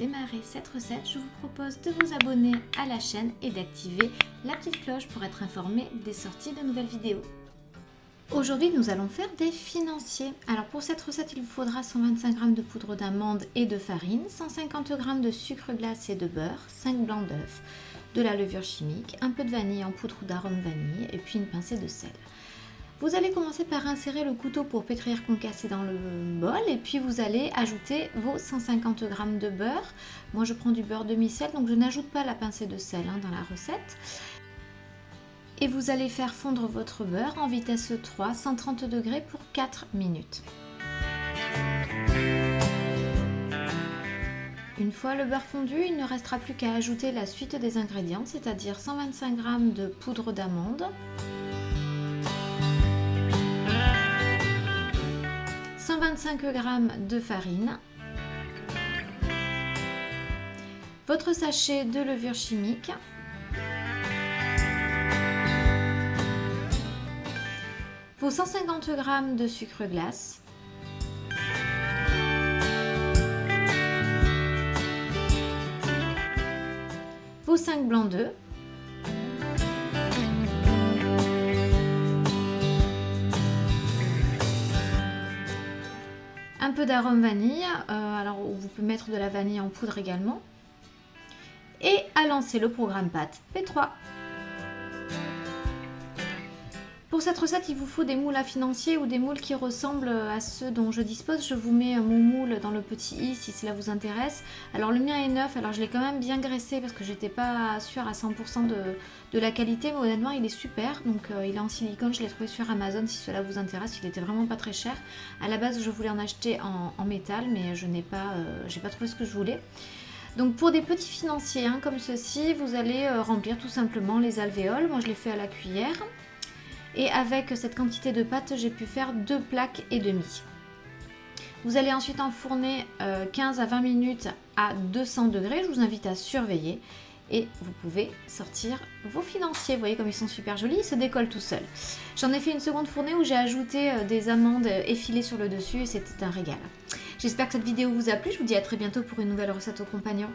démarrer cette recette, je vous propose de vous abonner à la chaîne et d'activer la petite cloche pour être informé des sorties de nouvelles vidéos. Aujourd'hui, nous allons faire des financiers. Alors pour cette recette, il vous faudra 125 g de poudre d'amande et de farine, 150 g de sucre glace et de beurre, 5 blancs d'œufs, de la levure chimique, un peu de vanille en poudre ou d'arôme vanille et puis une pincée de sel. Vous allez commencer par insérer le couteau pour pétrir concassé dans le bol et puis vous allez ajouter vos 150 g de beurre. Moi je prends du beurre demi-sel donc je n'ajoute pas la pincée de sel dans la recette. Et vous allez faire fondre votre beurre en vitesse 3, 130 degrés pour 4 minutes. Une fois le beurre fondu, il ne restera plus qu'à ajouter la suite des ingrédients, c'est-à-dire 125 g de poudre d'amande, 125 g de farine, votre sachet de levure chimique, vos 150 g de sucre glace, vos 5 blancs d'œufs, un peu d'arôme vanille, alors vous pouvez mettre de la vanille en poudre également, et à lancer le programme pâte P3. Pour cette recette, il vous faut des moules à financier ou des moules qui ressemblent à ceux dont je dispose. Je vous mets mon moule dans le petit i si cela vous intéresse. Alors le mien est neuf, alors je l'ai quand même bien graissé parce que j'étais pas sûre à 100% de la qualité, mais honnêtement il est super. Donc il est en silicone, je l'ai trouvé sur Amazon si cela vous intéresse. Il était vraiment pas très cher. À la base je voulais en acheter en métal, mais je n'ai pas, j'ai pas trouvé ce que je voulais. Donc pour des petits financiers comme ceci, vous allez remplir tout simplement les alvéoles. Moi je les fais à la cuillère. Et avec cette quantité de pâte, j'ai pu faire 2 plaques et demie. Vous allez ensuite enfourner 15 à 20 minutes à 200 degrés. Je vous invite à surveiller. Et vous pouvez sortir vos financiers. Vous voyez comme ils sont super jolis, ils se décollent tout seuls. J'en ai fait une seconde fournée où j'ai ajouté des amandes effilées sur le dessus et c'était un régal. J'espère que cette vidéo vous a plu. Je vous dis à très bientôt pour une nouvelle recette aux compagnons.